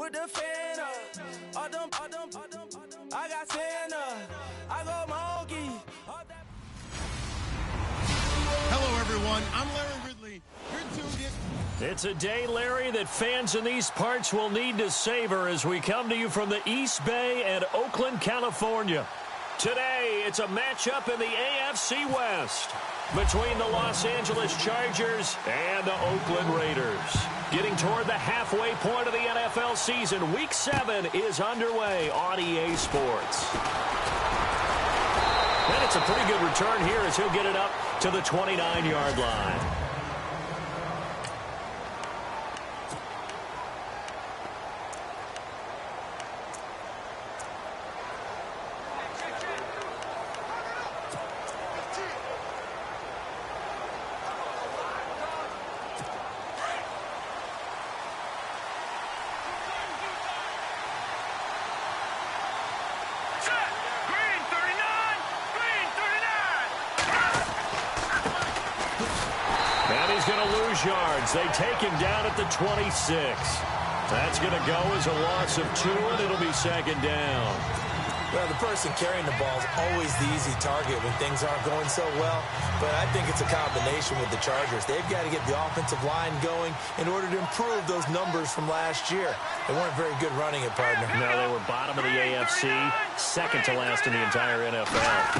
with the fan up. I got Santa. I go monkey. Hello, everyone. I'm Larry Ridley. You're tuned in. It's a day, Larry, that fans in these parts will need to savor as we come to you from the East Bay and Oakland, California. Today, it's a matchup in the AFC West between the Los Angeles Chargers and the Oakland Raiders. Getting toward the halfway point of the NFL season, Week 7 is underway on EA Sports. And it's a pretty good return here as he'll get it up to the 29-yard line. Yards. They take him down at the 26. That's going to go as a loss of 2, and it'll be second down. Well, the person carrying the ball is always the easy target when things aren't going so well. But I think it's a combination with the Chargers. They've got to get the offensive line going in order to improve those numbers from last year. They weren't very good running it, partner. No, they were bottom of the AFC, second to last in the entire NFL.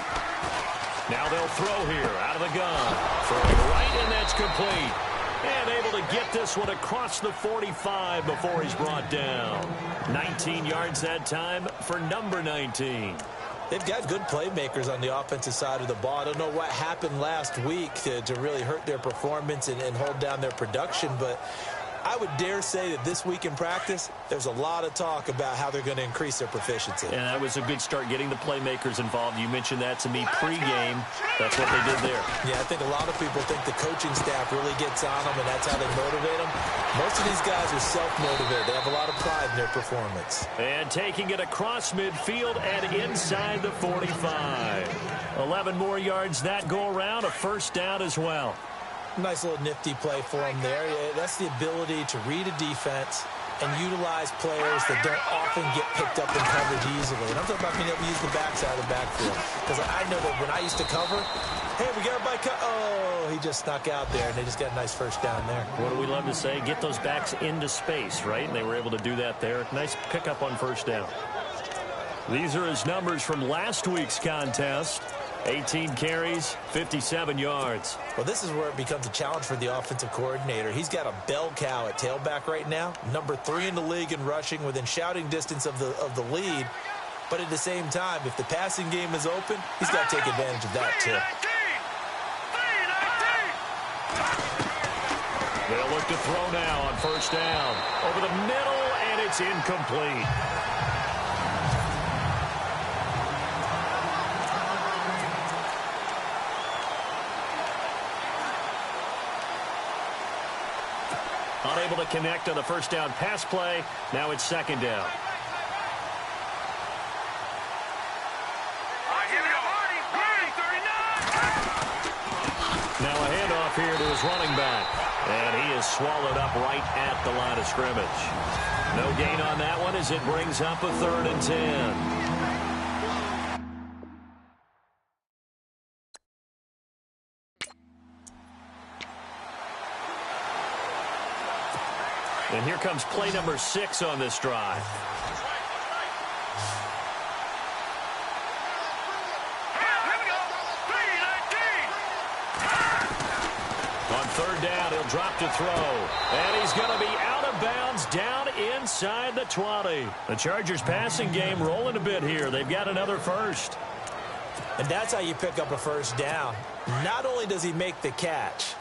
Now they'll throw here out of the gun. Throwing right, and that's complete. And able to get this one across the 45 before he's brought down. 19 yards that time for number 19. They've got good playmakers on the offensive side of the ball. I don't know what happened last week to really hurt their performance and hold down their production, but I would dare say that this week in practice, there's a lot of talk about how they're going to increase their proficiency. And that was a good start getting the playmakers involved. You mentioned that to me pregame. That's what they did there. Yeah, I think a lot of people think the coaching staff really gets on them, and that's how they motivate them. Most of these guys are self-motivated. They have a lot of pride in their performance. And taking it across midfield and inside the 45. 11 more yards that go around, a first down as well. Nice little nifty play for him there. That's the ability to read a defense and utilize players that don't often get picked up in coverage easily. And I'm talking about being able to use the backside of the backfield. Because I know that when I used to cover, hey, we got a bike. Oh, he just snuck out there, and they just got a nice first down there. What do we love to say? Get those backs into space, right? And they were able to do that there. Nice pickup on first down. These are his numbers from last week's contest. 18 carries, 57 yards. Well, this is where it becomes a challenge for the offensive coordinator. He's got a bell cow at tailback right now, number 3 in the league in rushing, within shouting distance of the lead. But at the same time, if the passing game is open, he's got to take advantage of that too. They'll look to throw now on first down. Over the middle, and it's incomplete. Unable to connect on the first down pass play. Now it's second down. Now a handoff here to his running back. And he is swallowed up right at the line of scrimmage. No gain on that one as it brings up a 3rd and 10. And here comes play number 6 on this drive. On 3rd down, he'll drop to throw. And he's going to be out of bounds down inside the 20. The Chargers passing game rolling a bit here. They've got another first. And that's how you pick up a first down. Not only does he make the catch,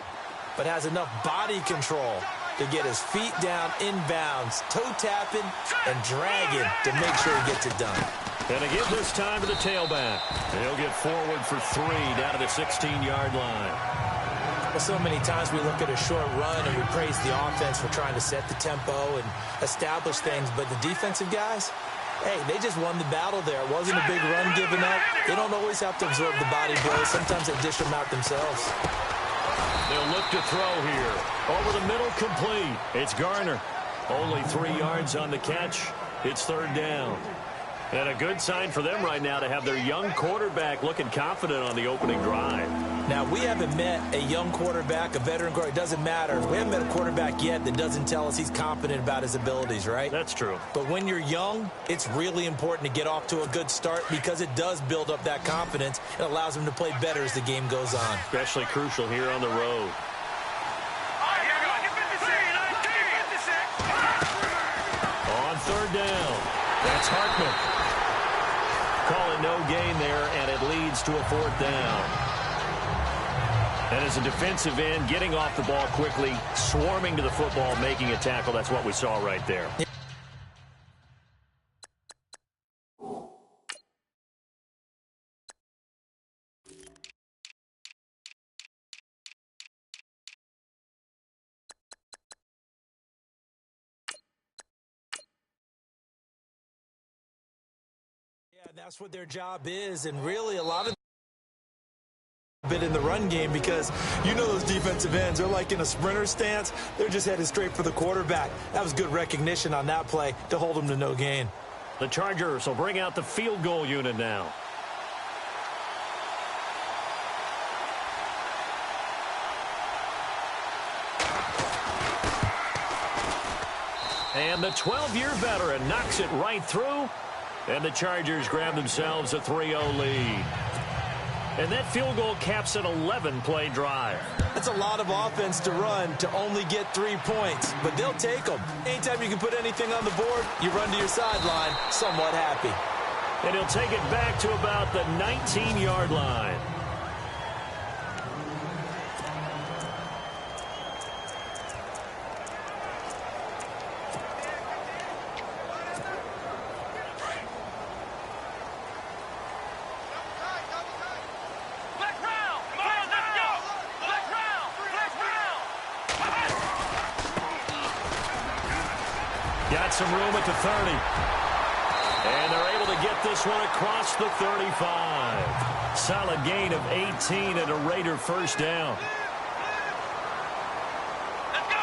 but has enough body control to get his feet down inbounds, toe tapping and dragging to make sure he gets it done. And to give this time to the tailback. He'll get forward for 3 down to the 16-yard line. Well, so many times we look at a short run and we praise the offense for trying to set the tempo and establish things, but the defensive guys, hey, they just won the battle there. It wasn't a big run given up. They don't always have to absorb the body blows. Sometimes they dish them out themselves. They'll look to throw here. Over the middle, complete. It's Garner. Only 3 yards on the catch. It's third down. And a good sign for them right now to have their young quarterback looking confident on the opening drive. Now, we haven't met a young quarterback, a veteran quarterback. It doesn't matter. We haven't met a quarterback yet that doesn't tell us he's confident about his abilities, right? That's true. But when you're young, it's really important to get off to a good start because it does build up that confidence. It allows him to play better as the game goes on. Especially crucial here on the road. On third down, that's Hartman. Call it no gain there, and it leads to a fourth down. And as a defensive end, getting off the ball quickly, swarming to the football, making a tackle, that's what we saw right there. That's what their job is, and really a lot of bit in the run game because you know those defensive ends are like in a sprinter stance. They're just headed straight for the quarterback. That was good recognition on that play to hold them to no gain. The Chargers will bring out the field goal unit now. And the 12-year veteran knocks it right through. And the Chargers grab themselves a 3-0 lead. And that field goal caps an 11-play drive. That's a lot of offense to run to only get 3 points, but they'll take them. Anytime you can put anything on the board, you run to your sideline somewhat happy. And he'll take it back to about the 19-yard line. Got some room at the 30. And they're able to get this one across the 35. Solid gain of 18 and a Raider first down. Let's go.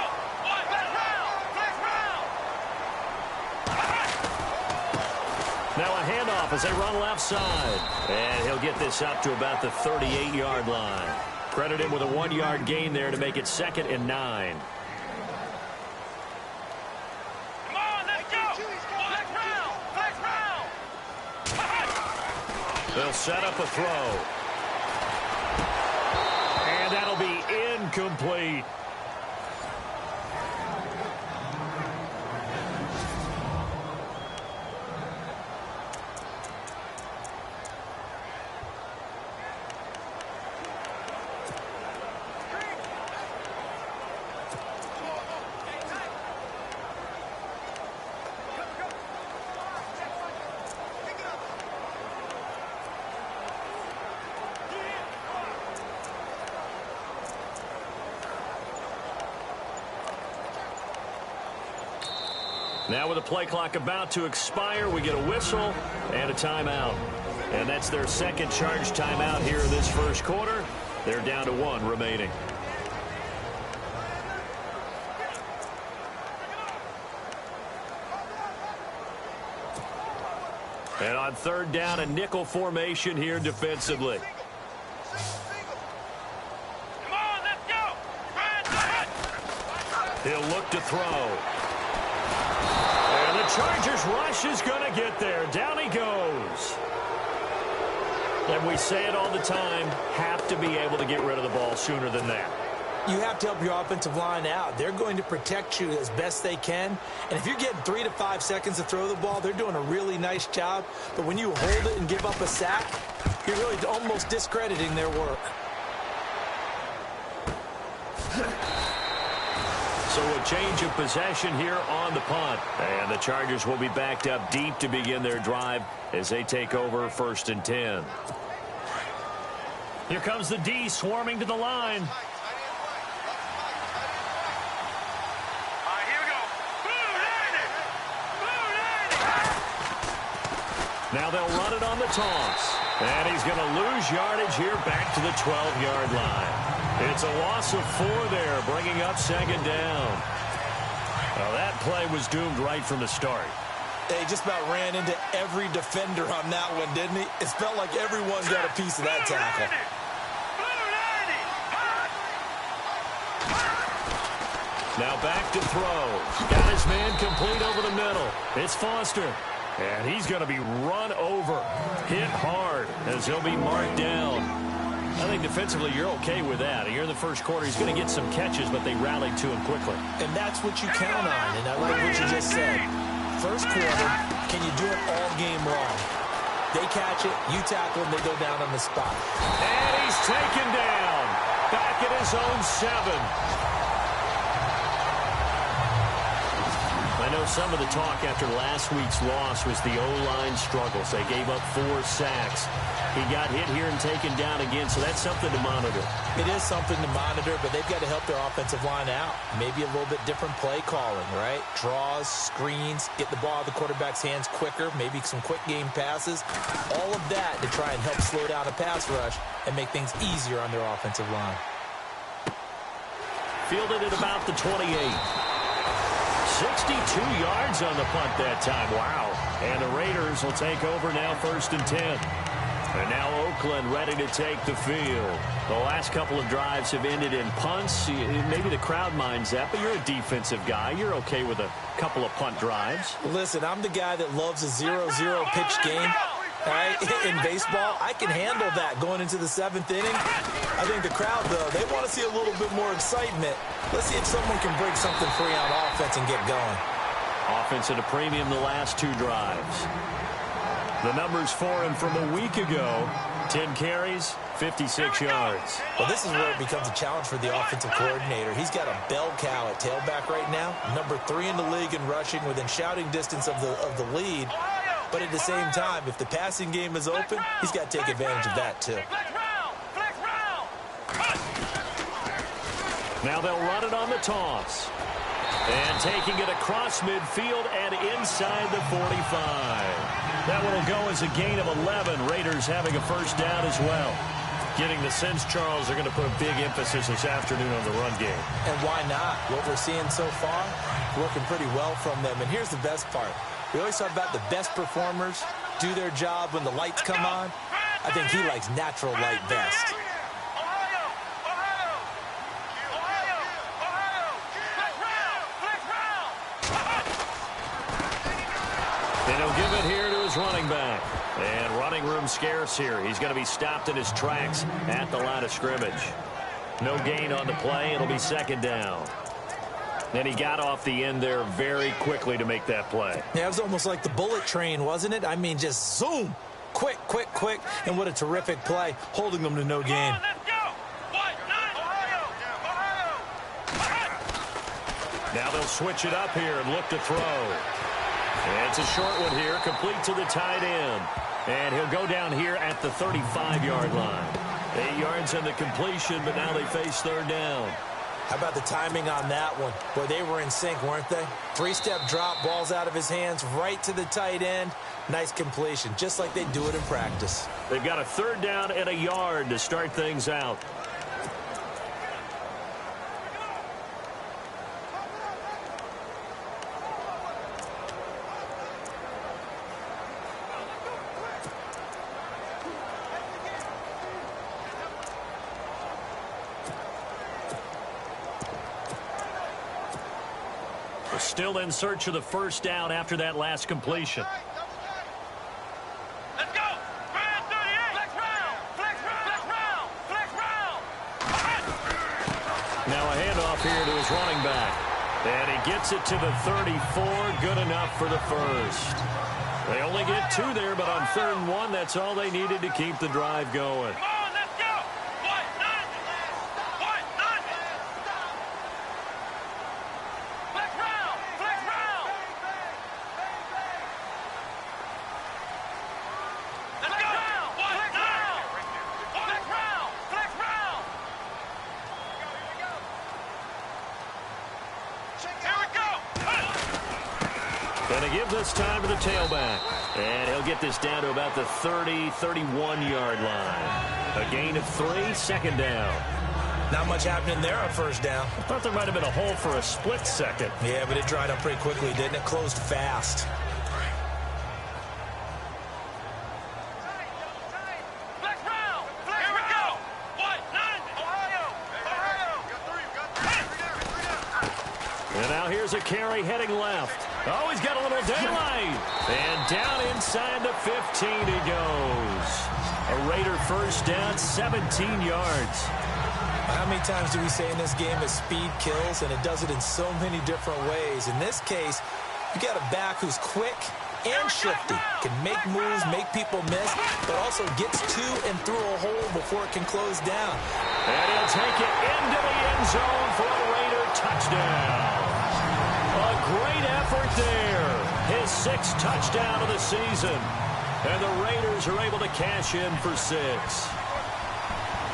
Now a handoff as they run left side. And he'll get this up to about the 38-yard line. Credit him with a 1-yard gain there to make it 2nd and 9. They'll set up a throw. And that'll be incomplete. Now with the play clock about to expire, we get a whistle and a timeout. And that's their second charge timeout here in this first quarter. They're down to 1 remaining. And on third down, a nickel formation here defensively. Come on, let's go. He'll look to throw. And the Chargers rush is going to get there. Down he goes. And we say it all the time, have to be able to get rid of the ball sooner than that. You have to help your offensive line out. They're going to protect you as best they can. And if you're getting 3 to 5 seconds to throw the ball, they're doing a really nice job. But when you hold it and give up a sack, you're really almost discrediting their work. So a change of possession here on the punt. And the Chargers will be backed up deep to begin their drive as they take over 1st and 10. Here comes the D swarming to the line. Now they'll run it on the toss. And he's going to lose yardage here back to the 12-yard line. It's a loss of 4 there, bringing up 2nd down. Well, that play was doomed right from the start. He just about ran into every defender on that one, didn't he? It felt like everyone got a piece of that tackle. Now back to throw. Got his man complete over the middle. It's Foster. And he's going to be run over. Hit hard as he'll be marked down. I think defensively you're okay with that. Here in the first quarter, he's going to get some catches, but they rallied to him quickly. And that's what you count on, and I like what you just said. First quarter, can you do it all game long? They catch it, you tackle them, they go down on the spot. And he's taken down. Back at his own 7. I know some of the talk after last week's loss was the O-line struggles. They gave up 4 sacks. He got hit here and taken down again, so that's something to monitor. It is something to monitor, but they've got to help their offensive line out. Maybe a little bit different play calling, right? Draws, screens, get the ball out of the quarterback's hands quicker, maybe some quick game passes. All of that to try and help slow down a pass rush and make things easier on their offensive line. Fielded at about the 28. 62 yards on the punt that time. Wow. And the Raiders will take over now 1st and 10. And now Oakland ready to take the field. The last couple of drives have ended in punts. Maybe the crowd minds that, but you're a defensive guy. You're okay with a couple of punt drives. Listen, I'm the guy that loves a 0-0 pitch game. Right? In baseball, I can handle that going into the 7th inning. I think the crowd, though, they want to see a little bit more excitement. Let's see if someone can break something free on offense and get going. Offense at a premium the last 2 drives. The numbers for him from a week ago, 10 carries, 56 yards. Well, this is where it becomes a challenge for the offensive coordinator. He's got a bell cow at tailback right now, number 3 in the league in rushing, within shouting distance of the lead. But at the same time, if the passing game is open, he's got to take advantage of that too. Now they'll run it on the toss. And taking it across midfield and inside the 45. That one will go as a gain of 11. Raiders having a first down as well. Getting the sense, Charles, are going to put a big emphasis this afternoon on the run game. And why not? What we're seeing so far, working pretty well from them. And here's the best part. We always talk about the best performers do their job when the lights come on. I think he likes natural light best. And he'll give it here to his running back. And running room scarce here. He's going to be stopped in his tracks at the line of scrimmage. No gain on the play. It'll be 2nd down. And he got off the end there very quickly to make that play. Yeah, it was almost like the bullet train, wasn't it? I mean, just zoom. Quick, quick, quick. And what a terrific play, holding them to no gain. Now they'll switch it up here and look to throw. And it's a short one here, complete to the tight end. And he'll go down here at the 35-yard line. 8 yards on the completion, but now they face 3rd down. How about the timing on that one? Boy, they were in sync, weren't they? 3-step drop, balls out of his hands, right to the tight end. Nice completion, just like they do it in practice. They've got a 3rd down and a yard to start things out. Still in search of the first down after that last completion. Let's go. Round 38. Flex round. Flex round. Flex round. Now a handoff here to his running back. And he gets it to the 34. Good enough for the first. They only get 2 there, but on 3rd and 1, that's all they needed to keep the drive going. Going to give this time to the tailback. And he'll get this down to about the 30, 31-yard line. A gain of 3, 2nd down. Not much happening there on first down. I thought there might have been a hole for a split second. Yeah, but it dried up pretty quickly, didn't it? Closed fast. And now here's a carry heading left. Oh, he's got a little daylight. And down inside the 15 he goes. A Raider first down, 17 yards. How many times do we say in this game that speed kills, and it does it in so many different ways? In this case, you got a back who's quick and shifty, can make moves, make people miss, but also gets to and through a hole before it can close down. And he'll take it into the end zone for a Raider touchdown. A great effort there. His 6th touchdown of the season. And the Raiders are able to cash in for 6.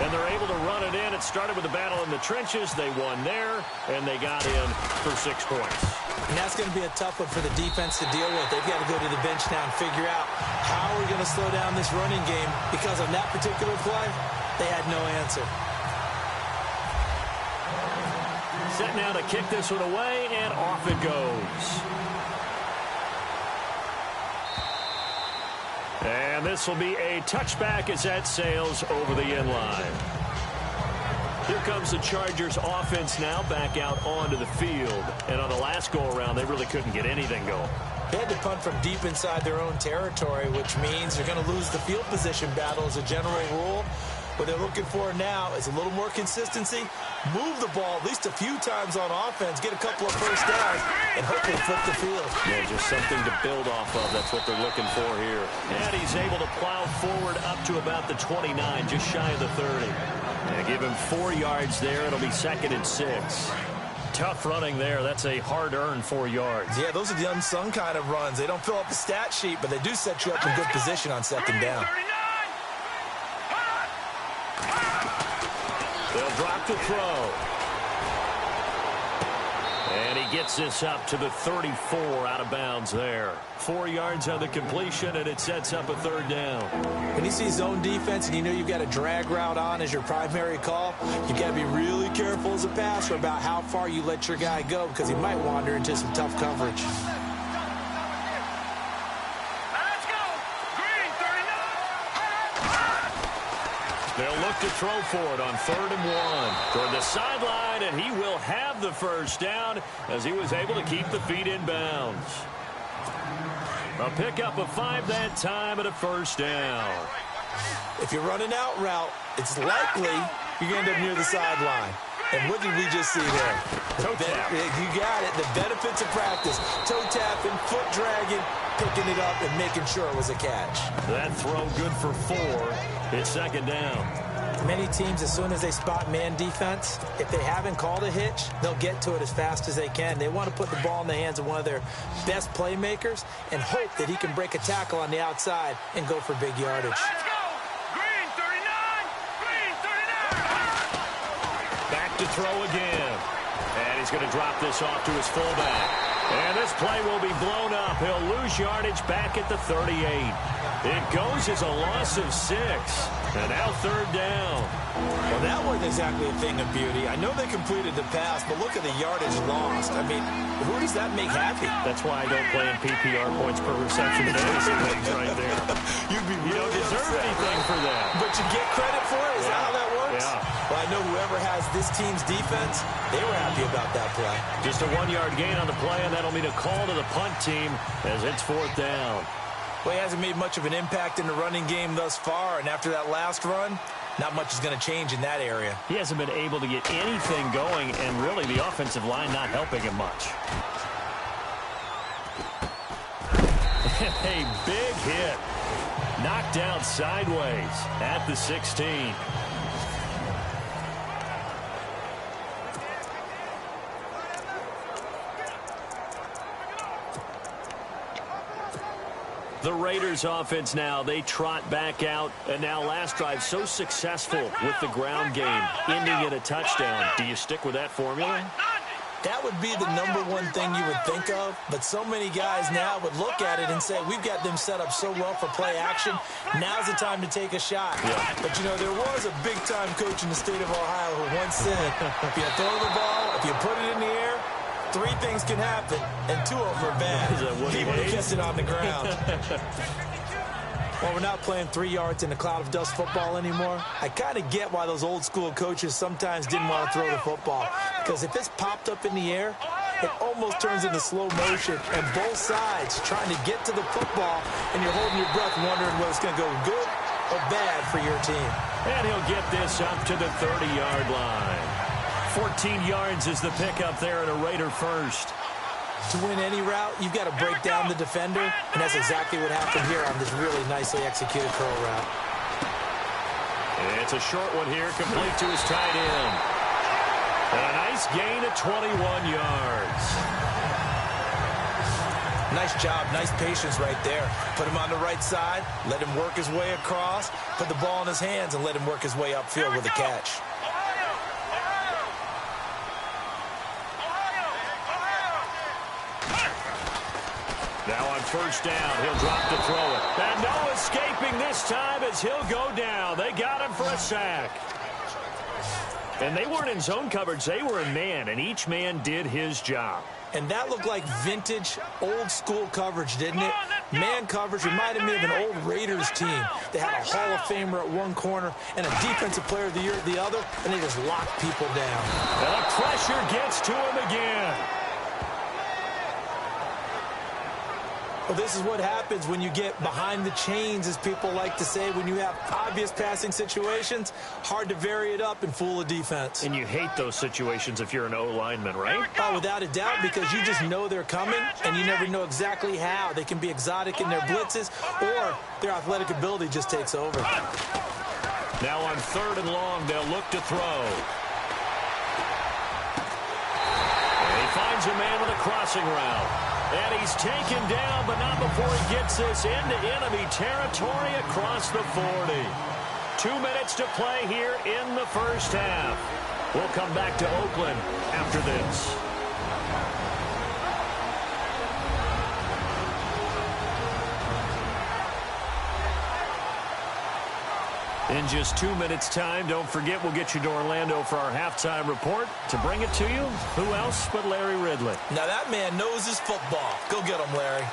And they're able to run it in. It started with a battle in the trenches. They won there, and they got in for 6 points. And that's going to be a tough one for the defense to deal with. They've got to go to the bench now and figure out how we're going to slow down this running game, because on that particular play, they had no answer. Set now to kick this one away, and off it goes. And this will be a touchback as that sails over the end line. Here comes the Chargers offense now back out onto the field. And on the last go-around, they really couldn't get anything going. They had to punt from deep inside their own territory, which means they're going to lose the field position battle as a general rule. What they're looking for now is a little more consistency, move the ball at least a few times on offense, get a couple of first downs, and hopefully flip the field. Yeah, just something to build off of. That's what they're looking for here. And he's able to plow forward up to about the 29, just shy of the 30. And give him 4 yards there. It'll be 2nd and 6. Tough running there. That's a hard-earned 4 yards. Yeah, those are the unsung kind of runs. They don't fill up the stat sheet, but they do set you up in good position on 2nd down. They'll drop the throw. And he gets this up to the 34 out of bounds there. 4 yards on the completion, and it sets up a 3rd down. When you see zone defense and you know you've got a drag route on as your primary call, you've got to be really careful as a passer about how far you let your guy go, because he might wander into some tough coverage. They'll look to throw for it on 3rd and 1. Toward the sideline, and he will have the first down as he was able to keep the feet in bounds. A pickup of 5 that time and a first down. If you run an out route, it's likely you're going to end up near the sideline. And what did we just see there? Toe tap. You got it. The benefits of practice. Toe tapping, foot dragging, picking it up, and making sure it was a catch. That throw good for 4. It's 2nd down. Many teams, as soon as they spot man defense, if they haven't called a hitch, they'll get to it as fast as they can. They want to put the ball in the hands of one of their best playmakers and hope that he can break a tackle on the outside and go for big yardage. Let's go! Green 39! Green 39! Back to throw again. And he's going to drop this off to his fullback. And this play will be blown up. He'll lose yardage back at the 38. It goes as a loss of 6. And now 3rd down. Well, that wasn't exactly a thing of beauty. I know they completed the pass, but look at the yardage lost. I mean, who does that make happy? That's why I don't play in PPR points per reception fantasy leagues right there. You don't deserve anything for that. But you get credit for it? Is that how that works? Yeah. Well, I know whoever has this team's defense, they were happy about that play. Just a 1-yard gain on the play, and that'll mean a call to the punt team as it's 4th down. Well, he hasn't made much of an impact in the running game thus far, and after that last run, not much is going to change in that area. He hasn't been able to get anything going, and really the offensive line not helping him much. A big hit. Knocked down sideways at the 16. The Raiders offense now, they trot back out. And now last drive so successful with the ground game, ending in a touchdown. Do you stick with that formula? That would be the #1 thing you would think of, but so many guys now would look at it and say, we've got them set up so well for play action, now's the time to take a shot. Yeah. But, you know, there was a big-time coach in the state of Ohio who once said, if you throw the ball, if you put it in the air, 3 things can happen, and 2 of them are bad. People who gets it on the ground. Well, we're not playing 3 yards in a cloud of dust football anymore. I kind of get why those old-school coaches sometimes didn't want to throw the football. Because if it's popped up in the air, it almost turns into slow motion. And both sides trying to get to the football, and you're holding your breath wondering whether it's going to go good or bad for your team. And he'll get this up to the 30-yard line. 14 yards is the pickup there at a Raider first. To win any route, you've got to break down the defender, and that's exactly what happened here on this really nicely executed curl route. It's a short one here, complete to his tight end. And a nice gain of 21 yards. Nice job, nice patience right there. Put him on the right side, let him work his way across, put the ball in his hands, and let him work his way upfield with a catch. Now on first down, he'll drop to throw it. And no escaping this time as he'll go down. They got him for a sack. And they weren't in zone coverage. They were in man, and each man did his job. And that looked like vintage, old-school coverage, didn't it? Man coverage reminded me of an old Raiders team. They had a Hall of Famer at one corner and a Defensive Player of the Year at the other, and they just locked people down. And the pressure gets to him again. Well, this is what happens when you get behind the chains, as people like to say, when you have obvious passing situations. Hard to vary it up and fool a defense. And you hate those situations if you're an O-lineman, right? Oh, without a doubt, because you just know they're coming, and you never know exactly how. They can be exotic in their blitzes, or their athletic ability just takes over. Now on 3rd and long, they'll look to throw. And he finds a man with a crossing route. And he's taken down, but not before he gets this into enemy territory across the 40. 2 minutes to play here in the first half. We'll come back to Oakland after this. In just 2 minutes' time, don't forget we'll get you to Orlando for our halftime report. To bring it to you, who else but Larry Ridley? Now that man knows his football. Go get him, Larry.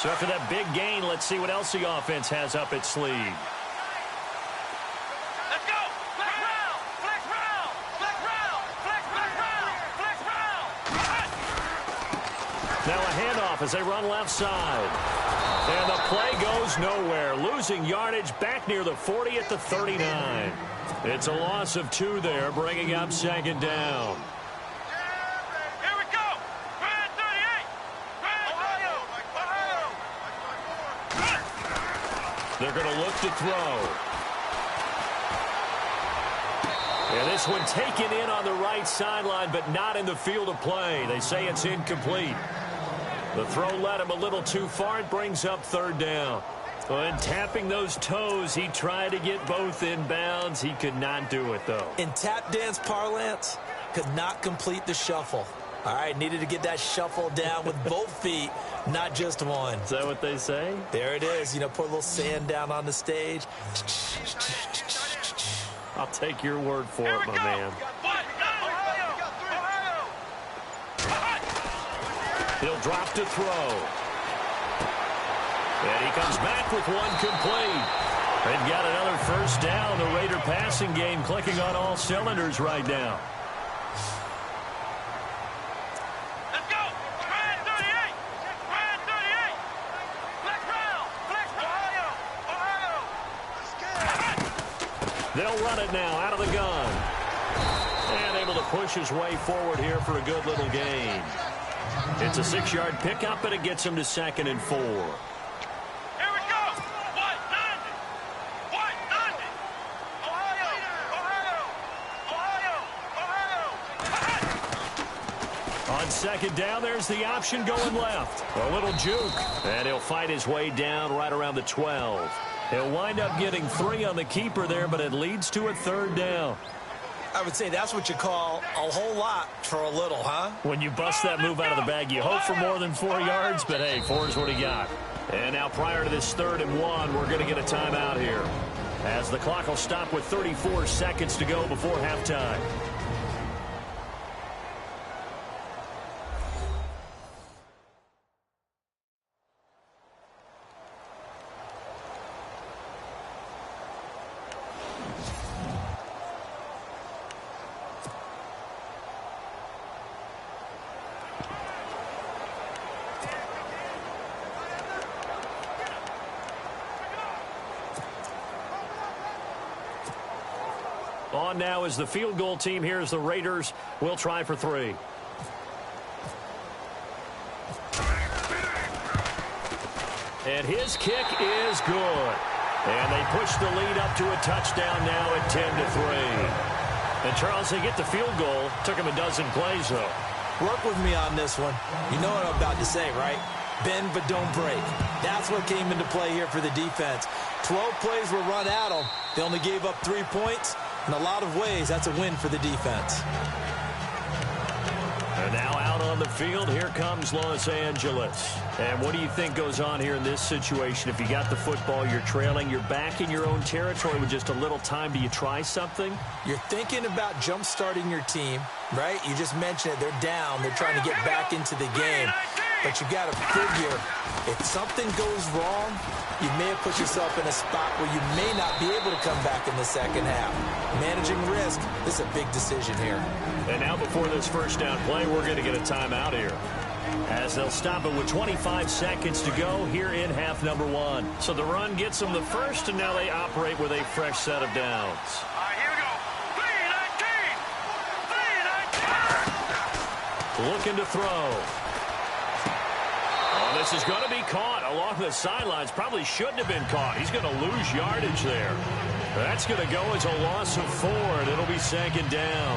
So after that big gain, let's see what else the offense has up its sleeve. Let's go! Flex round! Flex round! Flex round! Flex round! Flex round! Now a handoff as they run left side. And the play goes nowhere, losing yardage back near the 40 at the 39. It's a loss of 2 there, bringing up 2nd down. Here we go! Grand 38! Ohio! They're going to look to throw. And this one taken in on the right sideline, but not in the field of play. They say it's incomplete. The throw led him a little too far. It brings up 3rd down. And tapping those toes, he tried to get both in bounds. He could not do it, though. In tap dance parlance, could not complete the shuffle. All right, needed to get that shuffle down with both feet, not just one. Is that what they say? There it is. You know, put a little sand down on the stage. I'll take your word for it, my man. He'll drop to throw. And he comes back with one complete. They've got another first down. The Raider passing game clicking on all cylinders right now. Let's go! Grand 38! Grand 38! Flex round! Flex Ohio! Ohio! They'll run it now out of the gun. And able to push his way forward here for a good little gain. It's a 6-yard pickup, and it gets him to 2nd and 4. Here we go! 190! 190! Ohio! Ohio! Ohio! On 2nd down, there's the option going left. A little juke. And he'll fight his way down right around the 12. He'll wind up getting 3 on the keeper there, but it leads to a 3rd down. I would say that's what you call a whole lot for a little, huh? When you bust that move out of the bag, you hope for more than 4 yards, but hey, 4 is what he got. And now prior to this 3rd and 1, we're going to get a timeout here, as the clock will stop with 34 seconds to go before halftime. On now is the field goal team. Here's the Raiders. We'll try for 3. And his kick is good. And they push the lead up to a touchdown now at 10-3. And Charles, they get the field goal. Took him a dozen plays, though. Work with me on this one. You know what I'm about to say, right? Bend but don't break. That's what came into play here for the defense. 12 plays were run at them. They only gave up 3 points. In a lot of ways, that's a win for the defense. And now out on the field, here comes Los Angeles. And what do you think goes on here in this situation? If you got the football, you're trailing, you're back in your own territory with just a little time. Do you try something? You're thinking about jump-starting your team, right? You just mentioned it. They're down. They're trying to get back into the game. But you got to figure, if something goes wrong, you may have put yourself in a spot where you may not be able to come back in the second half. Managing risk, this is a big decision here. And now before this first down play, we're going to get a timeout here, as they'll stop it with 25 seconds to go here in half number 1. So the run gets them the first, and now they operate with a fresh set of downs. All right, here we go. 3-19. 3-19. Looking to throw. Oh, this is going to be caught along the sidelines. Probably shouldn't have been caught. He's going to lose yardage there. That's going to go as a loss of 4, and it'll be 2nd down.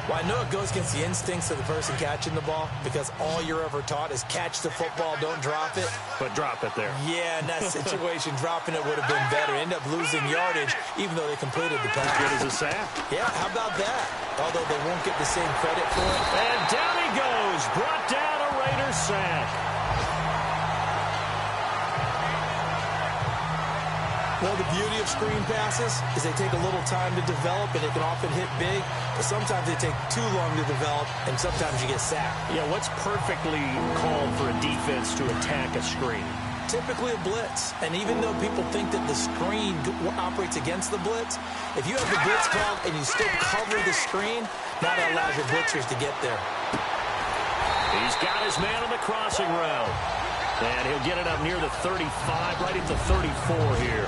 Well, I know it goes against the instincts of the person catching the ball, because all you're ever taught is catch the football, don't drop it. But drop it there. Yeah, in that situation, dropping it would have been better. End up losing yardage, even though they completed the pass. Good as a sack. Yeah, how about that? Although they won't get the same credit for it. And down he goes. Brought down a Raiders sack. Well, the beauty of screen passes is they take a little time to develop, and they can often hit big, but sometimes they take too long to develop, and sometimes you get sacked. Yeah, what's perfectly called for a defense to attack a screen? Typically a blitz, and even though people think that the screen operates against the blitz, if you have the blitz called and you still cover the screen, now that allows your blitzers to get there. He's got his man on the crossing route. And he'll get it up near the 35, right at the 34 here.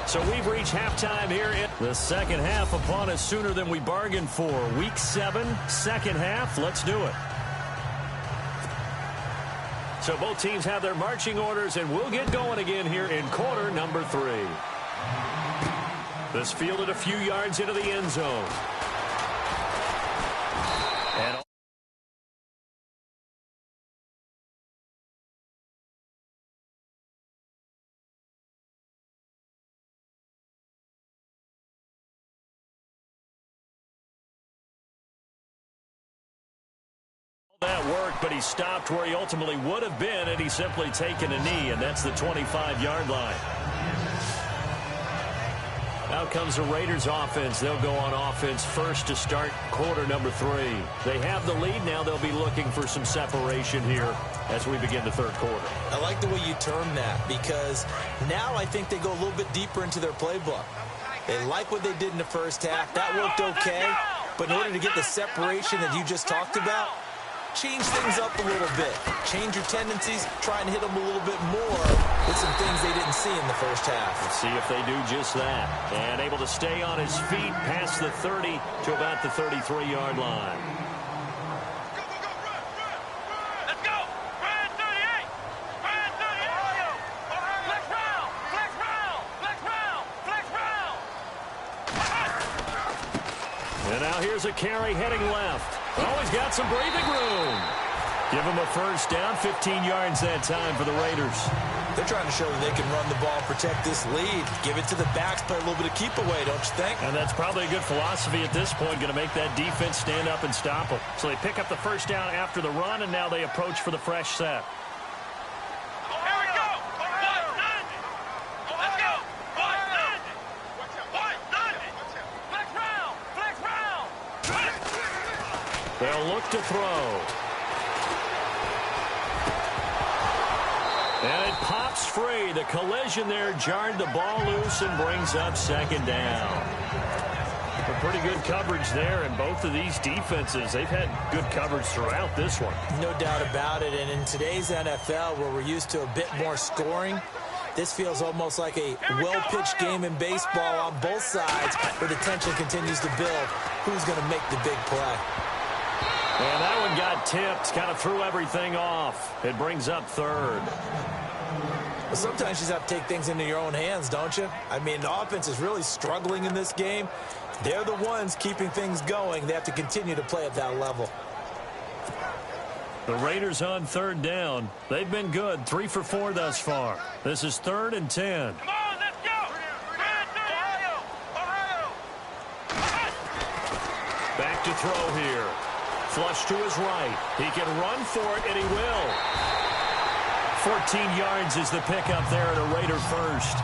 So we've reached halftime here in the second half upon us sooner than we bargained for. Week 7, second half. Let's do it. So both teams have their marching orders, and we'll get going again here in quarter number 3. This fielded a few yards into the end zone. And that worked, but he stopped where he ultimately would have been, and he's simply taken a knee, and that's the 25-yard line. Out comes the Raiders offense. They'll go on offense first to start quarter number 3. They have the lead. Now they'll be looking for some separation here as we begin the third quarter. I like the way you term that, because now I think they go a little bit deeper into their playbook. They like what they did in the first half. That worked okay, but in order to get the separation that you just talked about, change things up a little bit. Change your tendencies. Try and hit them a little bit more with some things they didn't see in the first half. Let's see if they do just that. And able to stay on his feet past the 30 to about the 33-yard line. Let's go. Run 38. Run 38. Flex round. Flex round. Flex round. Flex round. And now here's a carry heading left. Oh, he's got some breathing room. Give him a first down, 15 yards that time for the Raiders. They're trying to show that they can run the ball and protect this lead. Give it to the backs, play a little bit of keep away, don't you think? And that's probably a good philosophy at this point, going to make that defense stand up and stop them. So they pick up the first down after the run, and now they approach for the fresh set. Here we go. 190. Let's go. 190. 190. Flex round. Flex round. They'll look to throw. And it pops free. The collision there jarred the ball loose and brings up second down. A pretty good coverage there, and both of these defenses, they've had good coverage throughout this one. No doubt about it, and in today's NFL, where we're used to a bit more scoring, this feels almost like a well-pitched game in baseball on both sides, where the tension continues to build. Who's going to make the big play? And that one got tipped, kind of threw everything off. It brings up third. Well, sometimes you just have to take things into your own hands, don't you? I mean, the offense is really struggling in this game. They're the ones keeping things going. They have to continue to play at that level. The Raiders on third down. They've been good, 3 for 4 thus far. This is 3rd and 10. Come on, let's go. Ohio. Back to throw here. Flush to his right. He can run for it, and he will. 14 yards is the pickup there at a Raider first.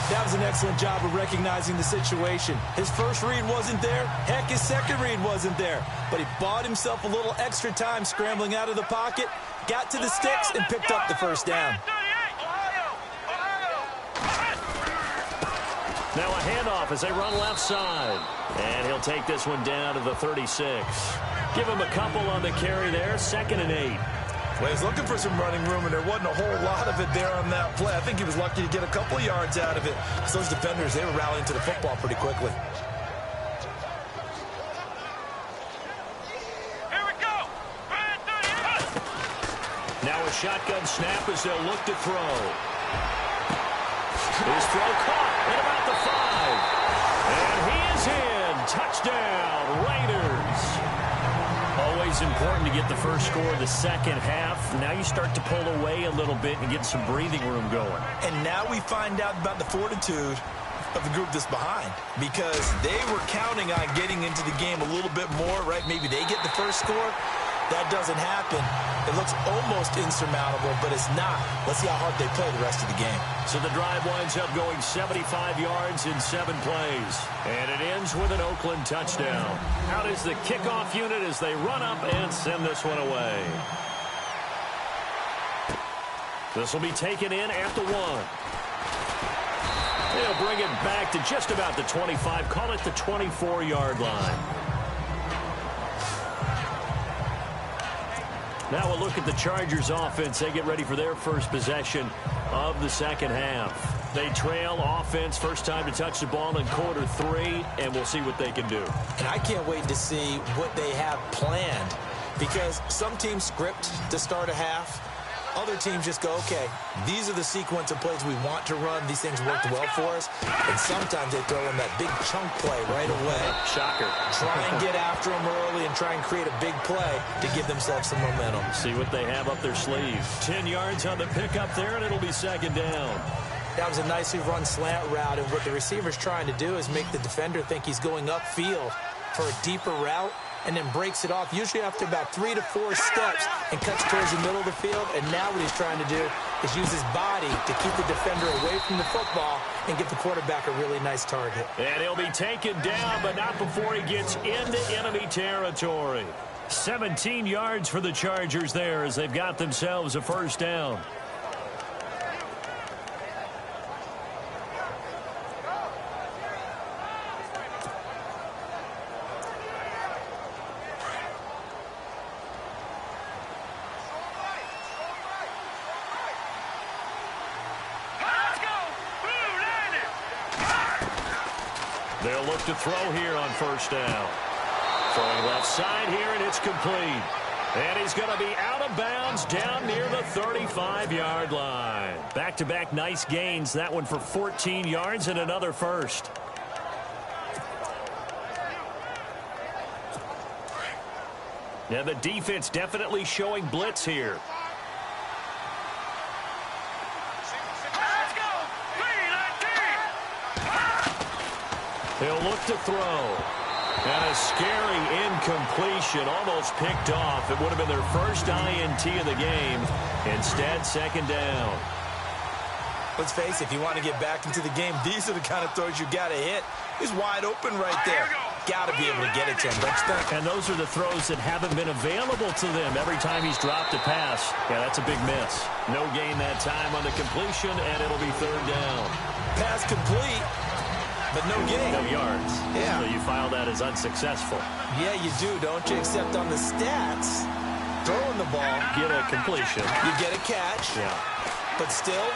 That was an excellent job of recognizing the situation. His first read wasn't there. Heck, his second read wasn't there. But he bought himself a little extra time scrambling out of the pocket, got to the sticks, and picked up the first down. Now a handoff as they run left side. And he'll take this one down to the 36. Give him a couple on the carry there. 2nd and 8. Well, he was looking for some running room, and there wasn't a whole lot of it there on that play. I think he was lucky to get a couple yards out of it. So those defenders, they were rallying to the football pretty quickly. Here we go. Now a shotgun snap as they'll look to throw. His throw caught at about the 5. And he is in. Touchdown, Raiders. Always important to get the first score of the second half. Now you start to pull away a little bit and get some breathing room going. And now we find out about the fortitude of the group that's behind, because they were counting on getting into the game a little bit more, right? Maybe they get the first score. That doesn't happen. It looks almost insurmountable, but it's not. Let's see how hard they play the rest of the game. So the drive winds up going 75 yards in 7 plays. And it ends with an Oakland touchdown. Out is the kickoff unit as they run up and send this one away. This will be taken in at the 1. They'll bring it back to just about the 25. Call it the 24-yard line. Now we'll look at the Chargers offense. They get ready for their first possession of the second half. They trail offense, first time to touch the ball in quarter 3, and we'll see what they can do. And I can't wait to see what they have planned, because some teams script to start a half. Other teams just go, okay, these are the sequence of plays we want to run. These things worked well for us. And sometimes they throw in that big chunk play right away. Shocker. Try and get after them early and try and create a big play to give themselves some momentum. See what they have up their sleeve. 10 yards on the pickup there, and it'll be second down. That was a nicely run slant route, and what the receiver's trying to do is make the defender think he's going upfield for a deeper route, and then breaks it off, usually after about 3 to 4 steps, and cuts towards the middle of the field. And now what he's trying to do is use his body to keep the defender away from the football and give the quarterback a really nice target. And he'll be taken down, but not before he gets into enemy territory. 17 yards for the Chargers there as they've got themselves a first down. They'll look to throw here on first down. Throwing left side here, and it's complete. And he's going to be out of bounds down near the 35-yard line. Back-to-back nice gains. That one for 14 yards and another first. And the defense definitely showing blitz here. He'll look to throw. And a scary incompletion, almost picked off. It would have been their first INT of the game. Instead, second down. Let's face it, if you want to get back into the game, these are the kind of throws you got to hit. He's wide open right there. Got to be able to get it to him, don't you think? And those are the throws that haven't been available to them every time he's dropped a pass. Yeah, that's a big miss. No gain that time on the completion, and it'll be third down. Pass complete, but no gain. No yards. Yeah. So you file that as unsuccessful. Yeah, you do, don't you? Except on the stats, throwing the ball. Get a completion. You get a catch. Yeah. But still,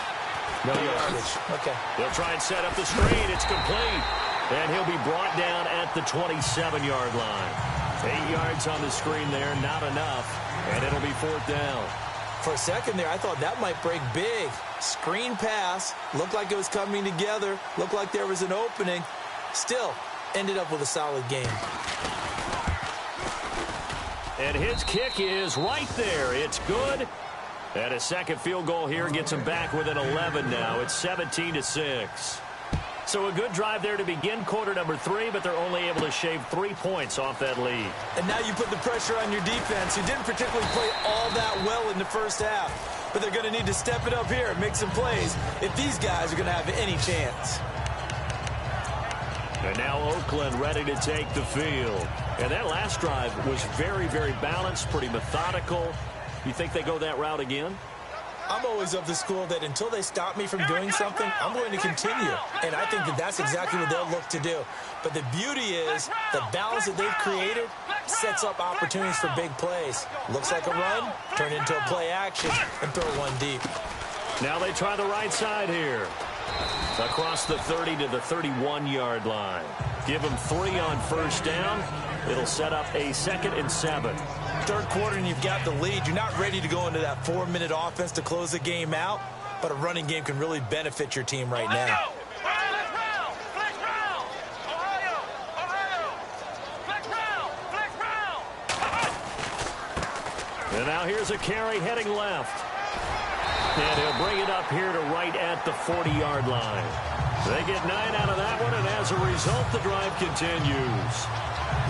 no yardage. Okay. They'll try and set up the screen. It's complete. And he'll be brought down at the 27-yard line. 8 yards on the screen there, not enough. And it'll be fourth down. For a second there, I thought that might break big. Screen pass. Looked like it was coming together. Looked like there was an opening. Still, ended up with a solid game. And his kick is right there. It's good. And a second field goal here gets him back within 11 now. It's 17-6. So a good drive there to begin quarter number 3, but they're only able to shave 3 points off that lead. And now you put the pressure on your defense, who didn't particularly play all that well in the first half. But they're going to need to step it up here and make some plays if these guys are going to have any chance. And now Oakland ready to take the field. And that last drive was very, very balanced, pretty methodical. You think they go that route again? I'm always of the school that until they stop me from doing something, I'm going to continue. And I think that that's exactly what they'll look to do. But the beauty is the balance that they've created sets up opportunities for big plays. Looks like a run, turn into a play action, and throw one deep. Now they try the right side here. Across the 30 to the 31-yard line. Give them 3 on first down. It'll set up a 2nd and 7. Third quarter and you've got the lead. You're not ready to go into that 4-minute offense to close the game out, but a running game can really benefit your team right now. And now here's a carry heading left. And he'll bring it up here to right at the 40-yard line. They get 9 out of that one, and as a result, the drive continues.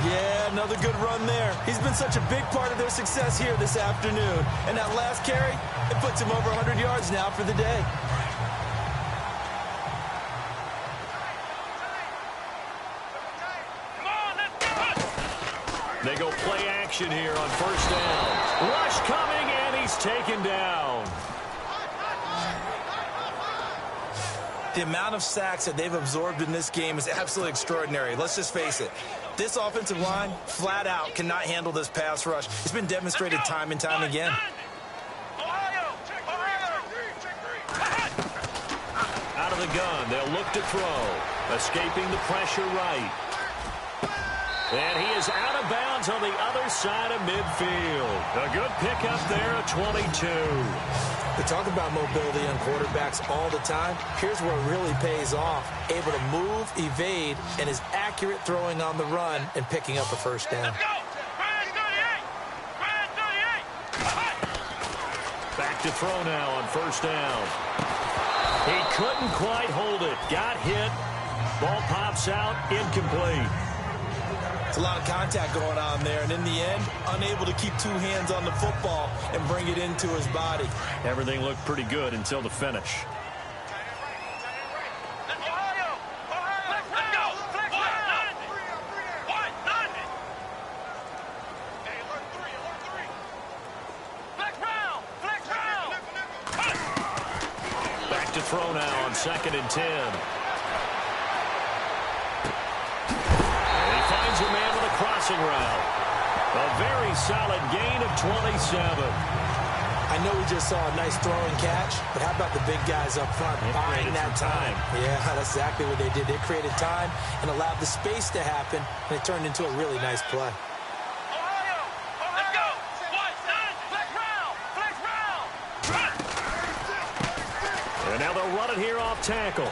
Yeah, another good run there. He's been such a big part of their success here this afternoon. And that last carry, it puts him over 100 yards now for the day. They go play action here on first down. Rush coming, and he's taken down. The amount of sacks that they've absorbed in this game is absolutely extraordinary. Let's just face it. This offensive line, flat out, cannot handle this pass rush. It's been demonstrated time and time again. Out of the gun, they'll look to throw. Escaping the pressure right. And he is out of bounds on the other side of midfield. A good pickup there at 22. We talk about mobility on quarterbacks all the time. Here's where it really pays off. Able to move, evade, and is accurate throwing on the run and picking up a first down. Back to throw now on first down. He couldn't quite hold it. Got hit. Ball pops out. Incomplete. It's a lot of contact going on there, and in the end, unable to keep 2 hands on the football and bring it into his body. Everything looked pretty good until the finish. Back to throw now on 2nd and 10. A man with a crossing route. A very solid gain of 27. I know we just saw a nice throwing catch, but how about the big guys up front buying that time? Yeah, that's exactly what they did. They created time and allowed the space to happen, and it turned into a really nice play. And now they'll run it here off tackle.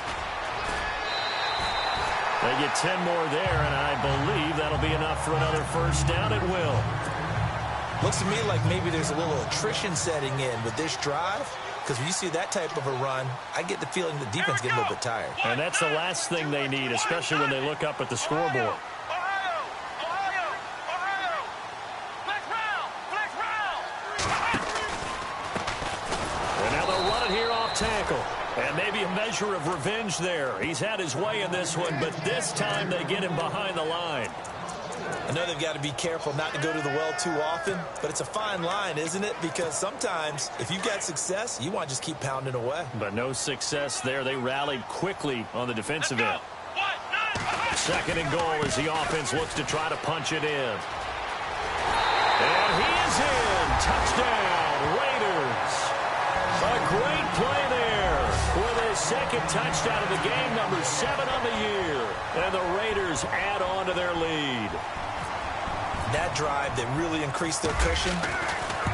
They get 10 more there, and I believe that'll be enough for another first down. It will. Looks to me like maybe there's a little attrition setting in with this drive. Because when you see that type of a run, I get the feeling the defense gets a little bit tired. And that's the last thing they need, especially when they look up at the scoreboard. And now they'll run it here off tackle. And maybe a measure of revenge there. He's had his way in this one, but this time they get him behind the line. I know they've got to be careful not to go to the well too often, but it's a fine line, isn't it? Because sometimes, if you've got success, you want to just keep pounding away. But no success there. They rallied quickly on the defensive end. Second and goal as the offense looks to try to punch it in. And he is in. Touchdown, Raiders. A great play there with his second touchdown of the game, number 7 on the year. And the Raiders add on to their lead. That drive that really increased their cushion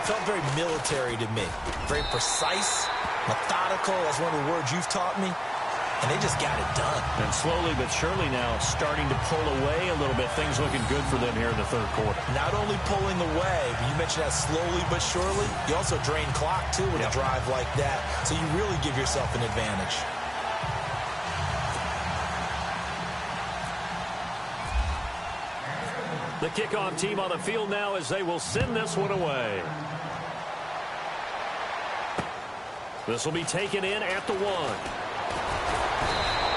felt very military to me. Very precise, methodical. That's one of the words you've taught me. And they just got it done. And slowly but surely now starting to pull away a little bit. Things looking good for them here in the third quarter. Not only pulling away, you mentioned that slowly but surely, you also drain clock, too, with a drive like that. So you really give yourself an advantage. The kickoff team on the field now as they will send this one away. This will be taken in at the 1.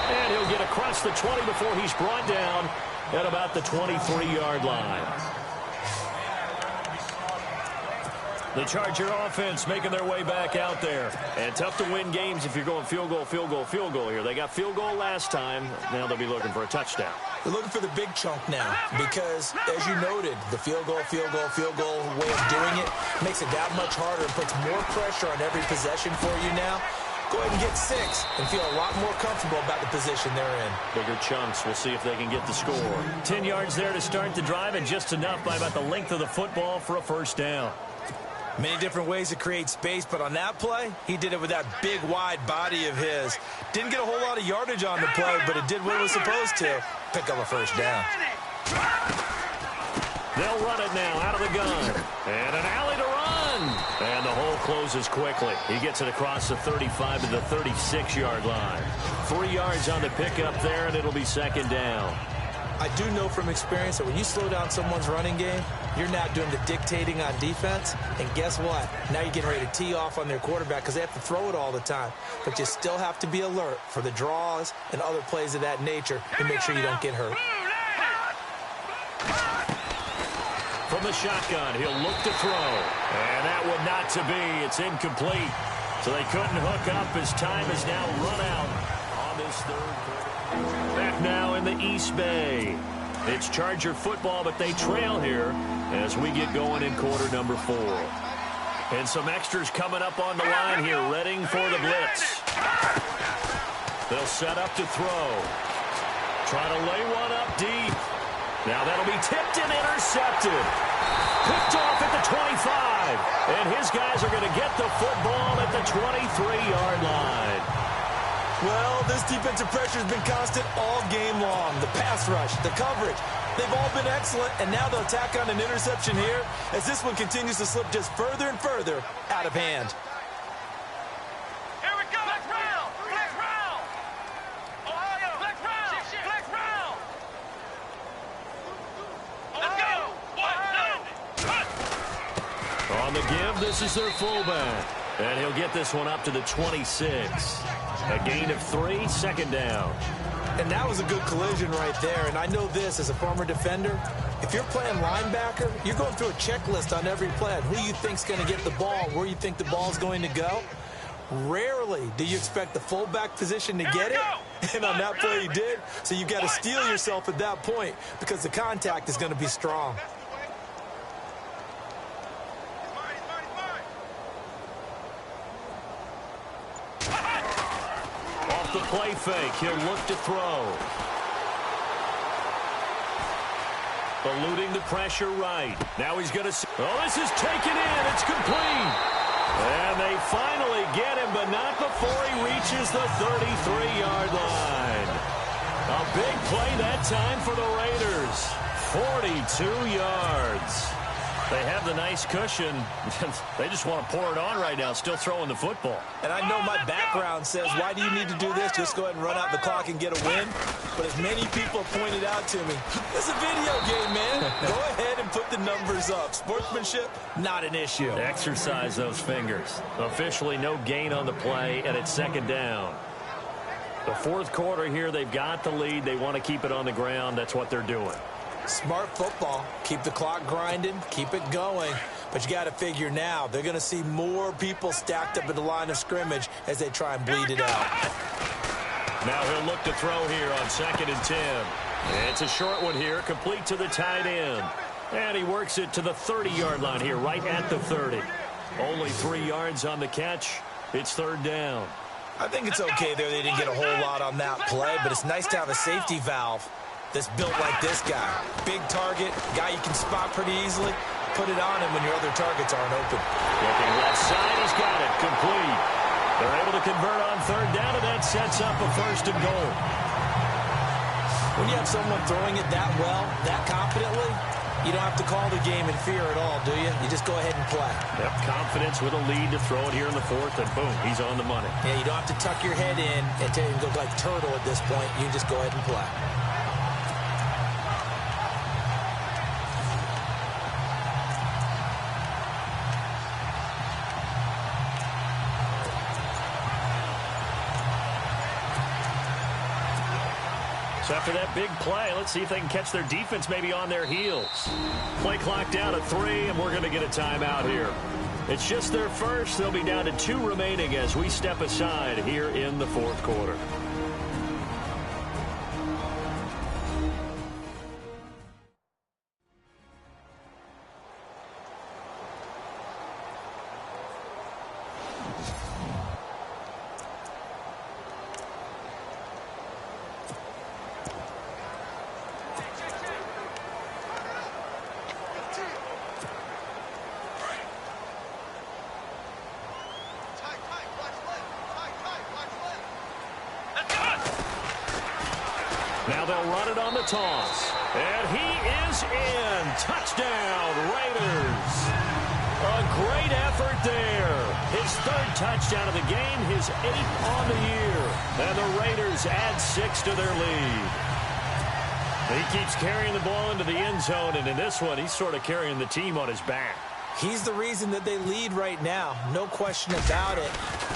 And he'll get across the 20 before he's brought down at about the 23-yard line. The Charger offense making their way back out there. And tough to win games if you're going field goal, field goal, field goal here. They got field goal last time. Now they'll be looking for a touchdown. They're looking for the big chunk now because, as you noted, the field goal, field goal, field goal way of doing it makes it that much harder and puts more pressure on every possession for you now. Go ahead and get 6 and feel a lot more comfortable about the position they're in. Bigger chunks. We'll see if they can get the score. 10 yards there to start the drive and just enough by about the length of the football for a first down. Many different ways to create space, but on that play, he did it with that big, wide body of his. Didn't get a whole lot of yardage on the play, but it did what it was supposed to. Pick up a first down. They'll run it now out of the gun. And an alley to run. And the hole closes quickly. He gets it across the 35 to the 36-yard line. 3 yards on the pickup there, and it'll be second down. I do know from experience that when you slow down someone's running game, you're not doing the dictating on defense. And guess what? Now you're getting ready to tee off on their quarterback because they have to throw it all the time. But you still have to be alert for the draws and other plays of that nature to make sure you don't get hurt. From the shotgun, he'll look to throw. And that one not to be. It's incomplete. So they couldn't hook up as time is now run out on this third quarter. Back now in the East Bay. It's Charger football, but they trail here as we get going in quarter number 4. And some extras coming up on the line here, readying for the blitz. They'll set up to throw. Try to lay one up deep. Now that'll be tipped and intercepted. Picked off at the 25. And his guys are going to get the football at the 23-yard line. Well, this defensive pressure has been constant all game long. The pass rush, the coverage, they've all been excellent, and now they'll tack on an interception here as this one continues to slip just further and further out of hand. Here we go. Flex round. Flex round. Ohio. Flex round. Flex round. Let's go. 1, 2, 1. On the give, this is their fullback. And he'll get this one up to the 26. A gain of 3, second down. And that was a good collision right there. And I know this as a former defender. If you're playing linebacker, you're going through a checklist on every play on who you think's going to get the ball, where you think the ball's going to go. Rarely do you expect the fullback position to get it. And on that play he did. So you've got to steel yourself at that point because the contact is going to be strong. The play fake. He'll look to throw. Eluding the pressure right. Now he's going to... Oh, this is taken in. It's complete. And they finally get him, but not before he reaches the 33-yard line. A big play that time for the Raiders. 42 yards. They have the nice cushion. They just want to pour it on right now, still throwing the football. And I know my background says, why do you need to do this? Just go ahead and run out the clock and get a win. But as many people pointed out to me, it's a video game, man. Go ahead and put the numbers up. Sportsmanship, not an issue. Exercise those fingers. Officially no gain on the play, and it's second down. The fourth quarter here, they've got the lead. They want to keep it on the ground. That's what they're doing. Smart football. Keep the clock grinding. Keep it going. But you got to figure now, they're going to see more people stacked up at the line of scrimmage as they try and bleed it out. Now he'll look to throw here on 2nd and 10. It's a short one here, complete to the tight end. And he works it to the 30-yard line here, right at the 30. Only 3 yards on the catch. It's third down. I think it's okay there. They didn't get a whole lot on that play, but it's nice to have a safety valve that's built like this guy. Big target, guy you can spot pretty easily. Put it on him when your other targets aren't open. Looking left side, he's got it. Complete. They're able to convert on third down, and that sets up a 1st and goal. When you have someone throwing it that well, that confidently, you don't have to call the game in fear at all, do you? You just go ahead and play. Yep, confidence with a lead to throw it here in the 4th, and boom, he's on the money. Yeah, you don't have to tuck your head in and go like turtle at this point. You just go ahead and play. So after that big play, let's see if they can catch their defense maybe on their heels. Play clock down at 3, and we're going to get a timeout here. It's just their first. They'll be down to 2 remaining as we step aside here in the 4th quarter. Now they'll run it on the toss. And he is in. Touchdown, Raiders. A great effort there. His 3rd touchdown of the game, his 8th on the year. And the Raiders add 6 to their lead. He keeps carrying the ball into the end zone, and in this one, he's sort of carrying the team on his back. He's the reason that they lead right now. No question about it.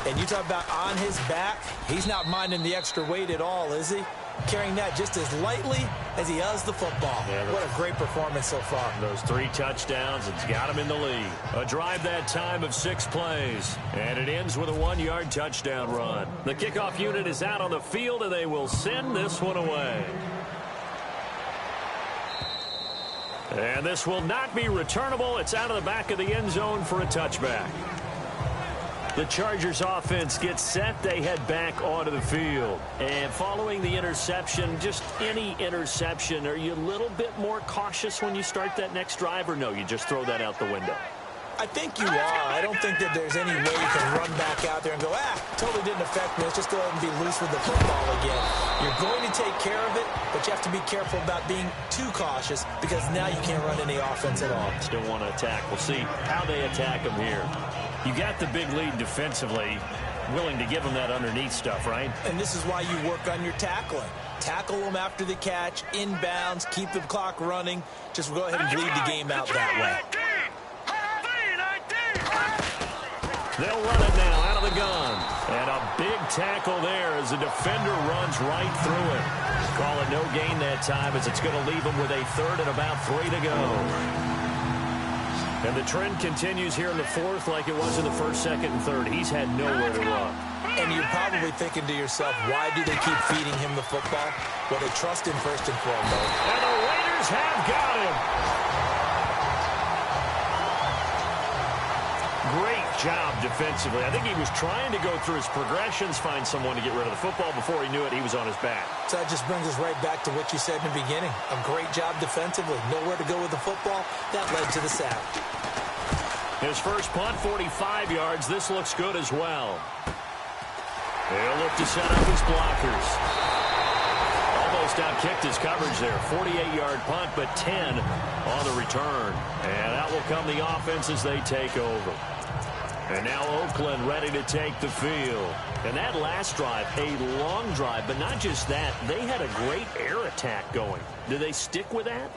And you talk about on his back, he's not minding the extra weight at all, is he? Carrying that just as lightly as he does the football. Yeah, what a great performance so far. Those 3 touchdowns, it's got him in the lead. A drive that time of 6 plays. And it ends with a 1-yard touchdown run. The kickoff unit is out on the field, and they will send this one away. And this will not be returnable. It's out of the back of the end zone for a touchback. The Chargers offense gets set. They head back onto the field. And following the interception, just any interception, are you a little bit more cautious when you start that next drive, or no, you just throw that out the window? I think you are. I don't think that there's any way you can run back out there and go, totally didn't affect me. Let's just go ahead and be loose with the football again. You're going to take care of it, but you have to be careful about being too cautious because now you can't run any offense at all. Still want to attack. We'll see how they attack them here. You got the big lead defensively, willing to give them that underneath stuff, right? And this is why you work on your tackling. Tackle them after the catch, inbounds, keep the clock running. Just go ahead and bleed the game out that way. They'll run it now out of the gun. And a big tackle there as the defender runs right through it. Call it no gain that time as it's going to leave them with a 3rd and about 3 to go. And the trend continues here in the 4th like it was in the 1st, 2nd, and 3rd. He's had nowhere to run. And you're probably thinking to yourself, why do they keep feeding him the football? Well, they trust him first and foremost. And the Raiders have got him. Great job defensively. I think he was trying to go through his progressions, find someone to get rid of the football. Before he knew it, he was on his back. So that just brings us right back to what you said in the beginning. A great job defensively. Nowhere to go with the football. That led to the sack. His first punt, 45 yards. This looks good as well. They'll look to set up his blockers. Almost outkicked his coverage there. 48-yard punt, but 10 on the return. And out will come the offense as they take over. And now Oakland ready to take the field. And that last drive, a long drive, but not just that. They had a great air attack going. Do they stick with that?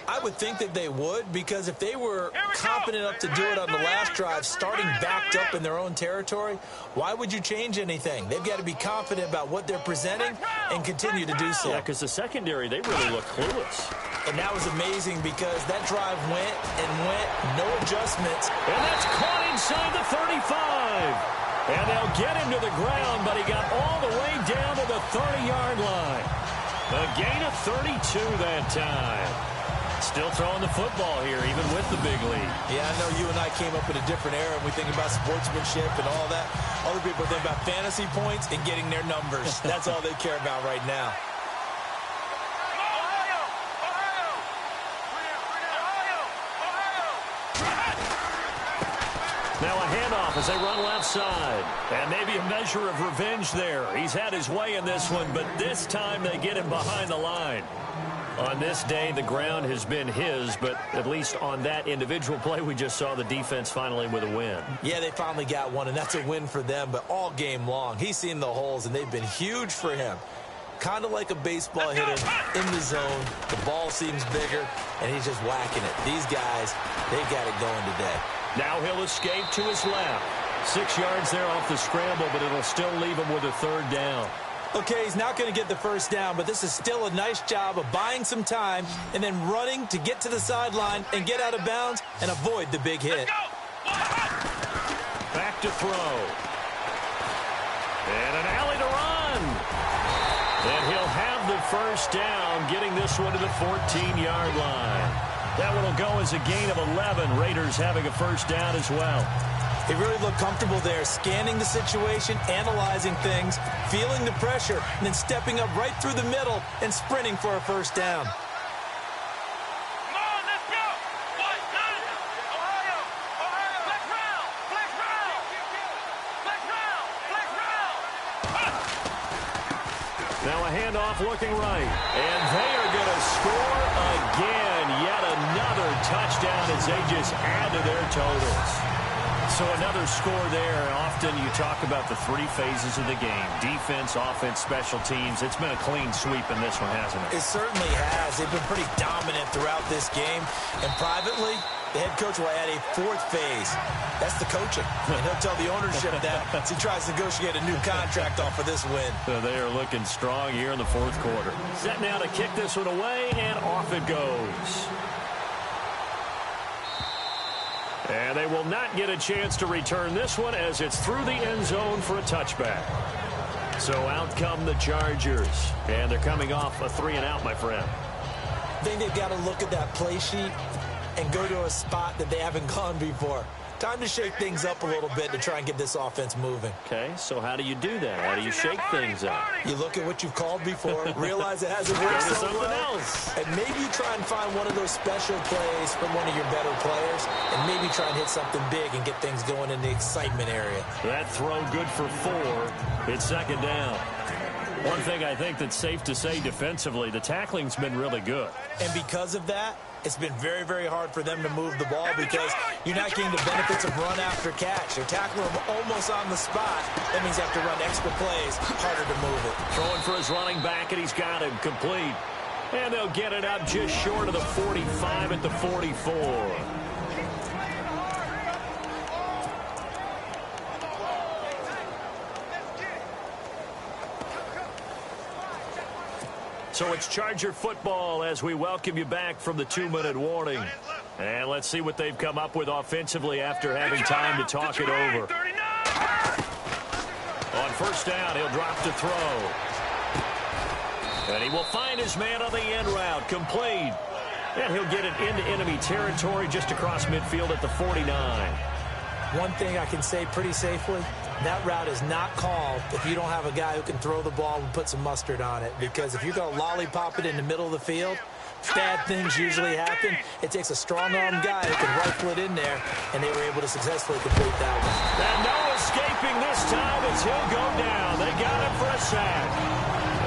I would think that they would, because if they were confident enough to do it on the last drive, starting backed up in their own territory, why would you change anything? They've got to be confident about what they're presenting and continue to do so. Yeah, because the secondary, they really look clueless. And that was amazing because that drive went and went, no adjustments. And that's caught inside the 35. And they'll get him to the ground, but he got all the way down to the 30-yard line. A gain of 32 that time. Still throwing the football here, even with the big lead. Yeah, I know you and I came up in a different era, and we think about sportsmanship and all that. Other people think about fantasy points and getting their numbers. That's all they care about right now. Now a handoff as they run left side. And maybe a measure of revenge there. He's had his way in this one, but this time they get him behind the line. On this day, the ground has been his, but at least on that individual play, we just saw the defense finally with a win. Yeah, they finally got one, and that's a win for them, but all game long, he's seen the holes, and they've been huge for him. Kind of like a baseball hitter in the zone. The ball seems bigger, and he's just whacking it. These guys, they've got it going today. Now he'll escape to his left. 6 yards there off the scramble, but it'll still leave him with a third down. Okay, he's not going to get the first down, but this is still a nice job of buying some time and then running to get to the sideline and get out of bounds and avoid the big hit. Back to throw. And an alley to run. And he'll have the first down, getting this one to the 14-yard line. That one will go as a gain of 11. Raiders having a first down as well. He really looked comfortable there, scanning the situation, analyzing things, feeling the pressure, and then stepping up right through the middle and sprinting for a first down. Come on, let's go! Ohio! Flex round! Flex round! Flex round! Flex round! Now a handoff looking right. And they are going to score again. Yet another touchdown as they just add to their totals. So another score there. Often you talk about the three phases of the game. Defense, offense, special teams. It's been a clean sweep in this one, hasn't it? It certainly has. They've been pretty dominant throughout this game. And privately, the head coach will add a fourth phase. That's the coaching. And he'll tell the ownership that as he tries to negotiate a new contract off for this win. So they are looking strong here in the fourth quarter. Set now to kick this one away, and off it goes. And they will not get a chance to return this one as it's through the end zone for a touchback. So out come the Chargers. And they're coming off a 3-and-out, my friend. I think they've got to look at that play sheet and go to a spot that they haven't gone before. Time to shake things up a little bit to try and get this offense moving. Okay, so how do you do that? How do you shake things up? You look at what you've called before, realize it hasn't worked so well, and maybe you try and find one of those special plays from one of your better players, and maybe try and hit something big and get things going in the excitement area. That throw good for 4. It's second down. One thing I think that's safe to say defensively, the tackling's been really good. And because of that, it's been very, very hard for them to move the ball because you're not getting the benefits of run after catch. They're tackling them almost on the spot. That means they have to run extra plays, harder to move it. Throwing for his running back, and he's got him complete. And they'll get it up just short of the 45 at the 44. So it's Charger football as we welcome you back from the 2-minute warning. And let's see what they've come up with offensively after having time to talk it over. On first down, he'll drop to throw. And he will find his man on the end route, complete. And he'll get it into enemy territory just across midfield at the 49. One thing I can say pretty safely, that route is not called if you don't have a guy who can throw the ball and put some mustard on it. Because if you're going to lollipop it in the middle of the field, bad things usually happen. It takes a strong-armed guy who can rifle it in there, and they were able to successfully complete that one. And no escaping this time as he'll go down. They got him for a sack.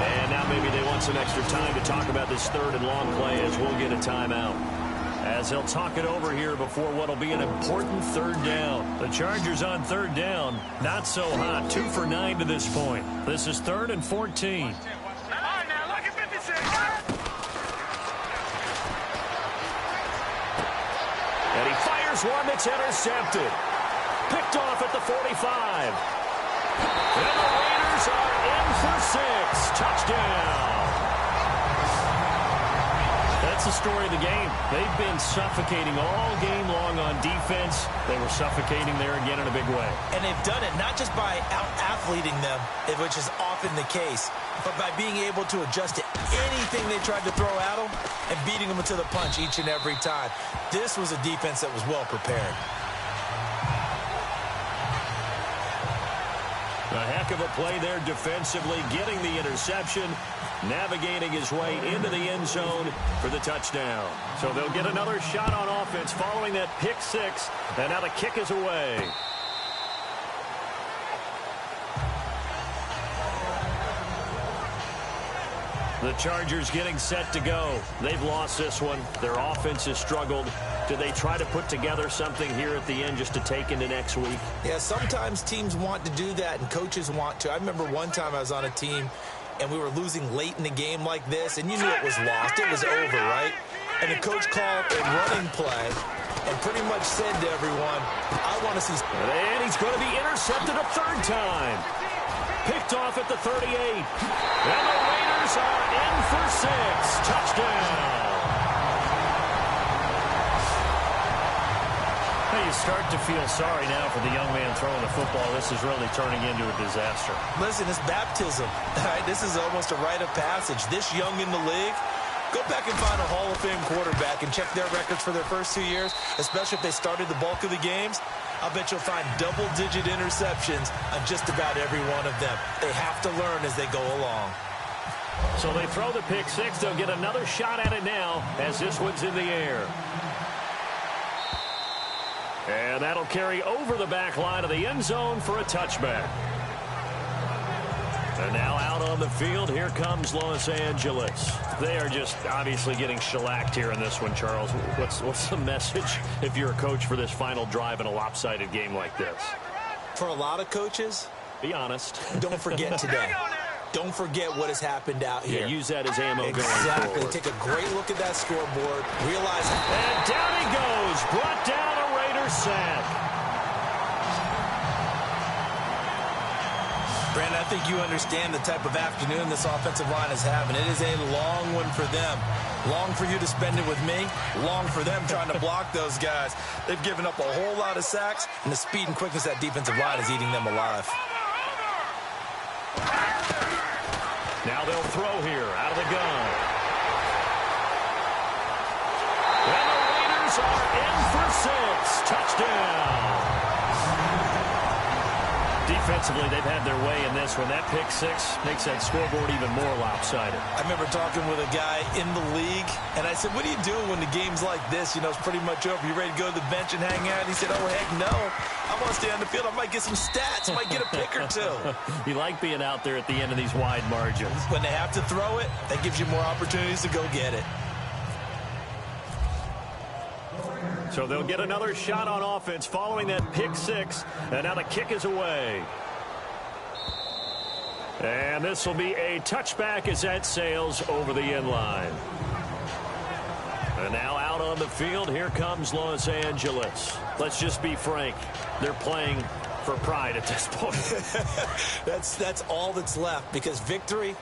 And now thought maybe they want some extra time to talk about this third and long play as we'll get a timeout. As they'll talk it over here before what will be an important third down. The Chargers on third down, not so hot. 2 for 9 to this point. This is 3rd and 14. And he fires one that's intercepted. Picked off at the 45. And the Raiders are in for 6. Touchdown. That's the story of the game. They've been suffocating all game long on defense. They were suffocating there again in a big way. And they've done it not just by out-athleting them, which is often the case, but by being able to adjust to anything they tried to throw at them and beating them to the punch each and every time. This was a defense that was well prepared. A heck of a play there defensively, getting the interception, navigating his way into the end zone for the touchdown. So they'll get another shot on offense following that pick six, and now the kick is away. The Chargers getting set to go. They've lost this one. Their offense has struggled. Do they try to put together something here at the end just to take into next week? Yeah, sometimes teams want to do that and coaches want to. I remember one time I was on a team and we were losing late in the game like this, and you knew it was lost. It was over, right? And the coach called a running play and pretty much said to everyone, I want to see... And he's going to be intercepted a third time. Picked off at the 38. And the Raiders are in for 6. Touchdown. You start to feel sorry now for the young man throwing the football. This is really turning into a disaster. Listen, it's baptism. Right? This is almost a rite of passage. This young in the league, go back and find a Hall of Fame quarterback and check their records for their first 2 years, especially if they started the bulk of the games. I'll bet you'll find double-digit interceptions on just about every one of them. They have to learn as they go along. So they throw the pick six. They'll get another shot at it now as this one's in the air. And that'll carry over the back line of the end zone for a touchback. And now out on the field, here comes Los Angeles. They are just obviously getting shellacked here in this one, Charles. What's the message if you're a coach for this final drive in a lopsided game like this? For a lot of coaches, be honest. Don't forget today. Don't forget what has happened out here. Yeah, use that as ammo going forward. Exactly. Take a great look at that scoreboard. Realize... And down he goes. Brought down a Raiders sack. Brandon, I think you understand the type of afternoon this offensive line is having. It is a long one for them. Long for you to spend it with me. Long for them trying to block those guys. They've given up a whole lot of sacks, and the speed and quickness of that defensive line is eating them alive. Now they'll throw here out of the gun. And the Raiders are in for 6. Touchdown. Defensively, they've had their way in this one. That pick six makes that scoreboard even more lopsided. I remember talking with a guy in the league, and I said, what do you do when the game's like this? You know, it's pretty much over. You ready to go to the bench and hang out? And he said, oh, heck no. I want to stay on the field. I might get some stats. I might get a pick or two. You like being out there at the end of these wide margins. When they have to throw it, that gives you more opportunities to go get it. So they'll get another shot on offense following that pick six. And now the kick is away. And this will be a touchback as that sails over the end line. And now out on the field, here comes Los Angeles. Let's just be frank. They're playing for pride at this point. That's all that's left, because victory,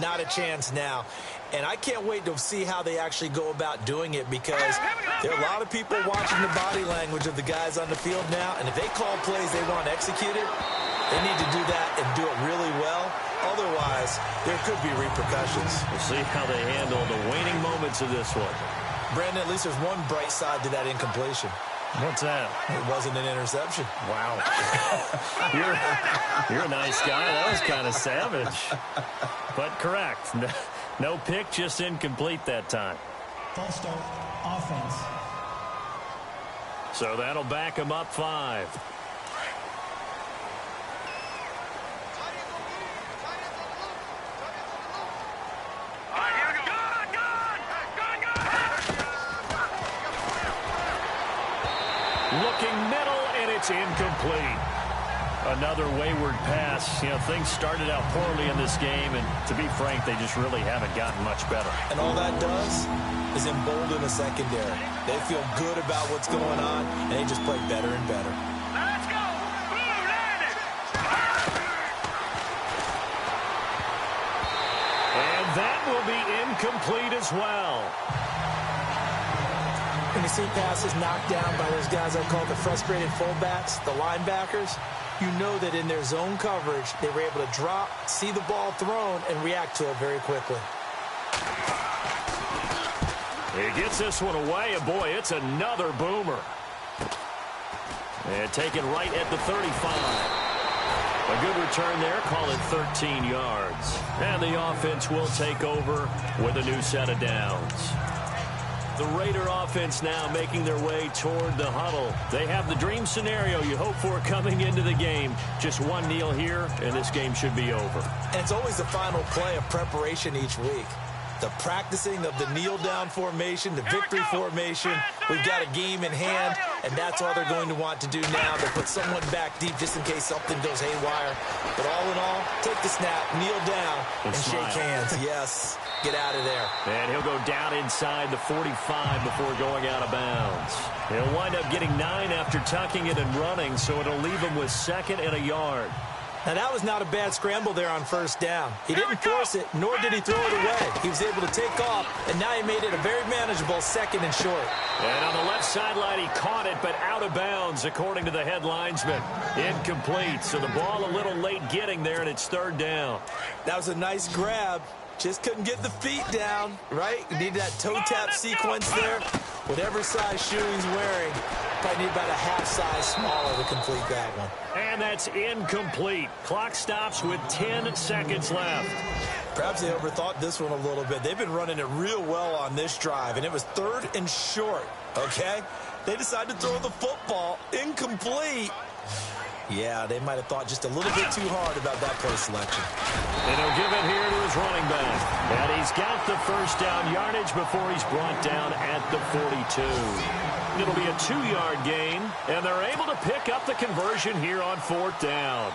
not a chance now. And I can't wait to see how they actually go about doing it, because there are a lot of people watching the body language of the guys on the field now, and if they call plays they want executed, they need to do that and do it really well. Otherwise, there could be repercussions. We'll see how they handle the waning moments of this one. Brandon, at least there's one bright side to that incompletion. What's that? It wasn't an interception. Wow. You're a nice guy. That was kind of savage. But correct. No pick, just incomplete that time. False start, offense. So that'll back him up 5. Looking middle, and it's incomplete. Another wayward pass. You know, things started out poorly in this game, and to be frank, they just really haven't gotten much better. And all that does is embolden the secondary. They feel good about what's going on, and they just play better and better. Let's go! Blue landed! And that will be incomplete as well. When you see passes knocked down by those guys I call the frustrated fullbacks, the linebackers, you know that in their zone coverage, they were able to drop, see the ball thrown, and react to it very quickly. He gets this one away, and boy, it's another boomer. And taken right at the 35. A good return there, call it 13 yards. And the offense will take over with a new set of downs. The Raider offense now making their way toward the huddle. They have the dream scenario you hope for coming into the game. Just one kneel here, and this game should be over. And it's always the final play of preparation each week. The practicing of the kneel-down formation, the victory formation. We've got a game in hand, and that's all they're going to want to do now. They'll put someone back deep just in case something goes haywire. But all in all, take the snap, kneel down, and shake hands. Yes, get out of there. And he'll go down inside the 45 before going out of bounds. He'll wind up getting 9 after tucking it and running, so it'll leave him with 2nd and a yard. Now, that was not a bad scramble there on first down. He didn't force it, nor did he throw it away. He was able to take off, and now he made it a very manageable 2nd and short. And on the left sideline, he caught it, but out of bounds, according to the head linesman. Incomplete, so the ball a little late getting there, and it's 3rd down. That was a nice grab. Just couldn't get the feet down, right? You need that toe tap sequence there. Whatever size shoe he's wearing, probably need about a half size smaller to complete that one. And that's incomplete. Clock stops with 10 seconds left. Perhaps they overthought this one a little bit. They've been running it real well on this drive, and it was 3rd and short, okay? They decided to throw the football incomplete. Yeah, they might have thought just a little bit too hard about that play selection. And he'll give it here to his running back. And he's got the first down yardage before he's brought down at the 42. It'll be a 2-yard gain, and they're able to pick up the conversion here on 4th down.